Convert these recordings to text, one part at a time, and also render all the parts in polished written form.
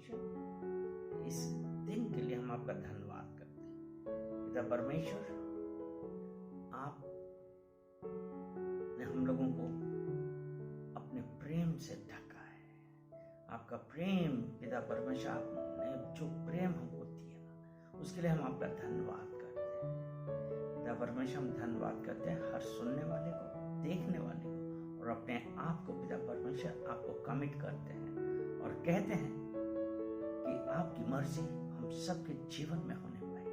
परमेश्वर, इस दिन के लिए हम आपका धन्यवाद करते हैं। पिता परमेश्वर, आपने हम लोगों को अपने प्रेम से ढका है। आपका प्रेम पिता परमेश्वर, आपने जो प्रेम हमको दिया उसके लिए हम आपका धन्यवाद करते हैं। पिता परमेश्वर, हम धन्यवाद करते हैं हर सुनने वाले को, देखने वाले को, और अपने आप को पिता परमेश्वर आपको कमिट करते हैं और कहते हैं कि आपकी मर्जी हम सबके जीवन में होने पाए।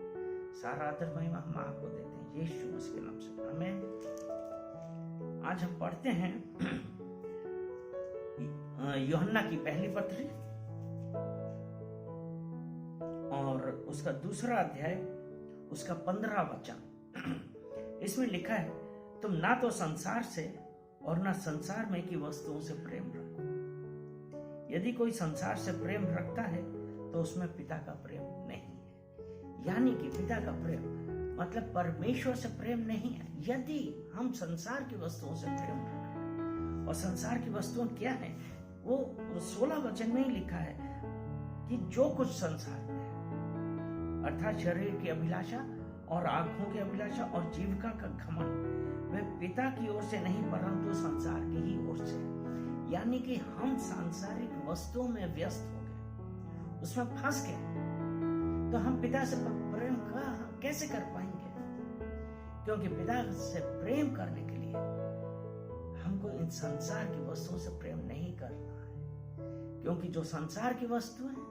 सारा आदर महिमा हम आपको देते हैं यीशु मसीह के नाम से, आमीन। आज हम पढ़ते हैं यूहन्ना की पहली पत्री और उसका दूसरा अध्याय, उसका 15वां वचन। इसमें लिखा है, तुम ना तो संसार से और ना संसार में की वस्तुओं से प्रेम रखो। यदि कोई संसार से प्रेम रखता है तो उसमें पिता का प्रेम नहीं है। यानी कि पिता का प्रेम मतलब परमेश्वर से प्रेम नहीं है। यदि हम संसार की वस्तुओं से प्रेम रखें, और संसार की वस्तुएं क्या है, वो 16 वचन में ही लिखा है कि जो कुछ संसार में है, अर्थात शरीर की अभिलाषा और आंखों की अभिलाषा और जीविका का घमंड, वह पिता की ओर से नहीं परंतु संसार की ही ओर से। यानी कि हम सांसारिक वस्तुओं में व्यस्त हो गए, उसमें फंस गए, तो हम पिता से प्रेम कैसे कर पाएंगे? क्योंकि पिता से प्रेम करने के लिए हमको इन संसार की वस्तुओं से प्रेम नहीं करना है। क्योंकि जो संसार की वस्तु है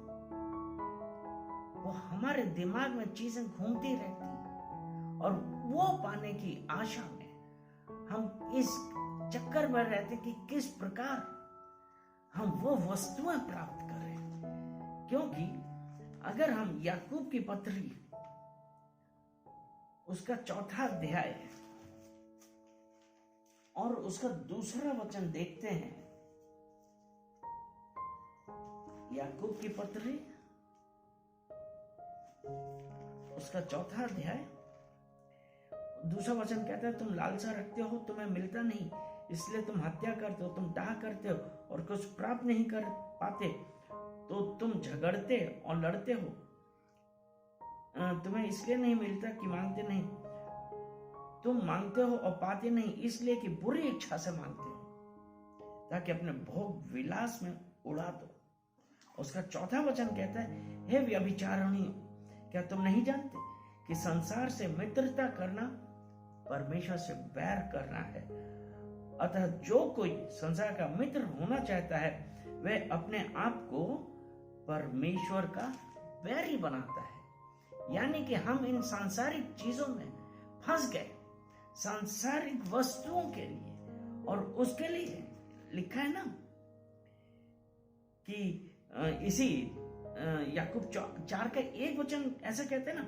वो हमारे दिमाग में चीजें घूमती रहती हैं, और वो पाने की आशा में हम इस चक्कर में रहते कि किस प्रकार हम वो वस्तुएं प्राप्त करें। क्योंकि अगर हम याकूब की पत्री उसका 4था अध्याय और उसका दूसरा वचन देखते हैं, याकूब की पत्री उसका 4था अध्याय दूसरा वचन कहता है, तुम लालसा रखते हो, तुम्हें मिलता नहीं, इसलिए तुम हत्या करते हो, तुम डाह करते हो और कुछ प्राप्त नहीं कर पाते, तो तुम झगड़ते और लड़ते हो। तुम्हें इसलिए नहीं मिलता कि मांगते नहीं, तुम मांगते हो और पाते नहीं, इसलिए कि बुरी इच्छा से मांगते हो ताकि अपने भोग विलास में उड़ा दो। उसका 4था वचन कहता है, हे व्यभिचारिणियों, क्या तुम नहीं जानते कि संसार से मित्रता करना परमेश्वर से बैर करना है? अतः जो कोई संसार का मित्र होना चाहता है वह अपने आप को परमेश्वर का बैरी बनाता है। यानी कि हम इन सांसारिक चीजों में फंस गए, सांसारिक वस्तुओं के लिए, और उसके लिए लिखा है ना कि इसी याकूब 4 का 1 वचन ऐसा कहते हैं ना,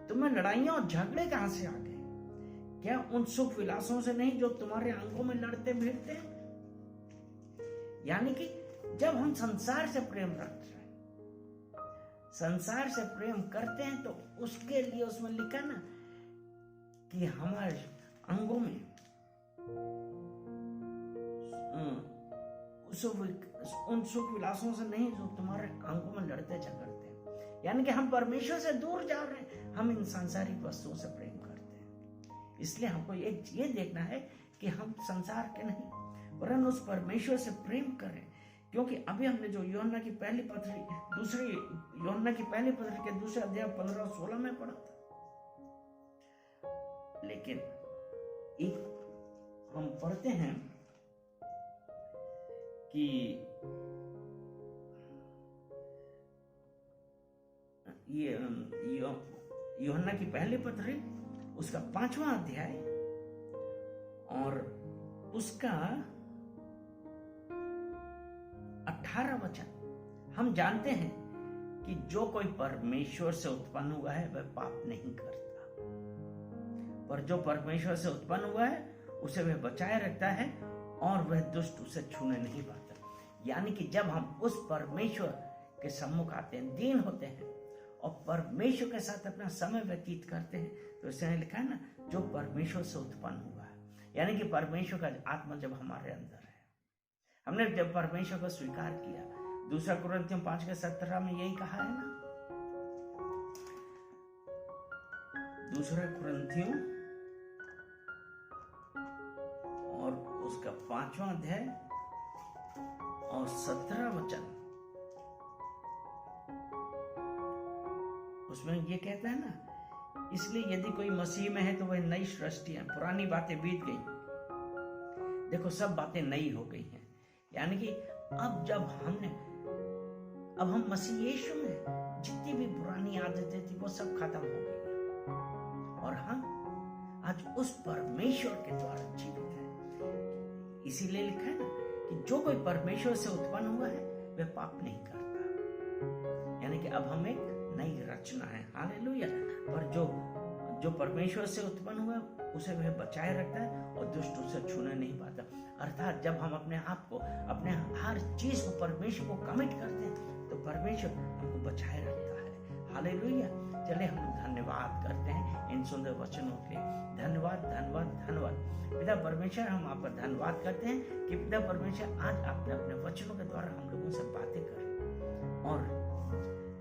तुम्हें लड़ाइयां और झगड़े कहां से आ गए? क्या उन सुख विलासों से नहीं जो तुम्हारे अंगों में लड़ते भिड़ते हैं? यानी कि जब हम संसार से प्रेम रखते हैं, संसार से प्रेम करते हैं, तो उसके लिए उसमें लिखा ना कि हमारे अंगों में उन सुख विलासों से नहीं जो तुम्हारे अंगों में लड़ते झगड़ते हैं। यानी कि हम परमेश्वर से दूर जा रहे हैं, हम इन सांसारिक वस्तुओं से प्रेम करते हैं। इसलिए हमको ये देखना है कि हम संसार के नहीं वरन उस परमेश्वर से प्रेम करें। क्योंकि अभी हमने जो यूहन्ना की पहली पत्री के दूसरे अध्याय 15-16 में पढ़ा था, लेकिन एक हम पढ़ते हैं कि ये यूहन्ना की पहली पत्री उसका 5वां अध्याय और उसका 18 वचन। हम जानते हैं कि जो कोई परमेश्वर से उत्पन्न हुआ है वह पाप नहीं करता, पर जो परमेश्वर से उत्पन्न हुआ है उसे वह बचाए रखता है और वह दुष्ट उसे छूने नहीं पाता। यानी कि जब हम उस परमेश्वर के सम्मुख आते हैं, दीन होते हैं और परमेश्वर के साथ अपना समय व्यतीत करते हैं, तो इसने लिखा है ना, जो परमेश्वर से उत्पन्न हुआ है। यानी कि परमेश्वर का आत्मा जब हमारे अंदर है, हमने जब परमेश्वर को स्वीकार किया, दूसरा कुरिन्थियों 5:17 में यही कहा है ना। दूसरा कुरिन्थियों और उसका 5वां अध्याय और 17 वचन, उसमें ये कहता है ना, इसलिए यदि कोई मसीह में है तो वह नई सृष्टि है, पुरानी बातें बीत गई, देखो सब बातें नई हो गई हैं। यानी कि अब जब हम मसीह यीशु में, जितनी भी पुरानी आदतें थी वो सब खत्म हो गई और हम आज उस परमेश्वर के द्वारा जीवित हैं। इसीलिए लिखा है ना कि जो कोई परमेश्वर से उत्पन्न हुआ है वह पाप नहीं करता। यानी कि अब हम एक नई रचना है, हालेलुया। पर जो परमेश्वर से उत्पन्न हुआ उसे वह बचाए रखता है और दुष्ट उसे छूने नहीं पाता। अर्थात जब हम अपने आप को, अपने हर चीज को परमेश्वर को कमिट करते हैं तो परमेश्वर हमको बचाए रखता है, हालेलुया। चले हम धन्यवाद करते हैं इन सुंदर वचनों के लिए। धन्यवाद धन्यवाद धन्यवाद पिता परमेश्वर, हम आपका धन्यवाद करते हैं कि पिता परमेश्वर आज आपने अपने वचनों के द्वारा हम लोगों से बातें करी और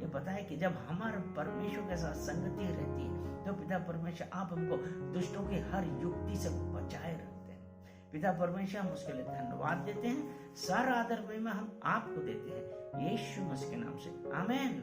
ये बताया कि जब हमारा परमेश्वर के साथ संगति रहती है तो पिता परमेश्वर आप हमको दुष्टों की हर युक्ति से बचाए रखते हैं। पिता परमेश्वर हम उसके लिए धन्यवाद देते हैं। सारा आदर महिमा हम आपको देते हैं, यीशु मसीह के नाम से, आमीन।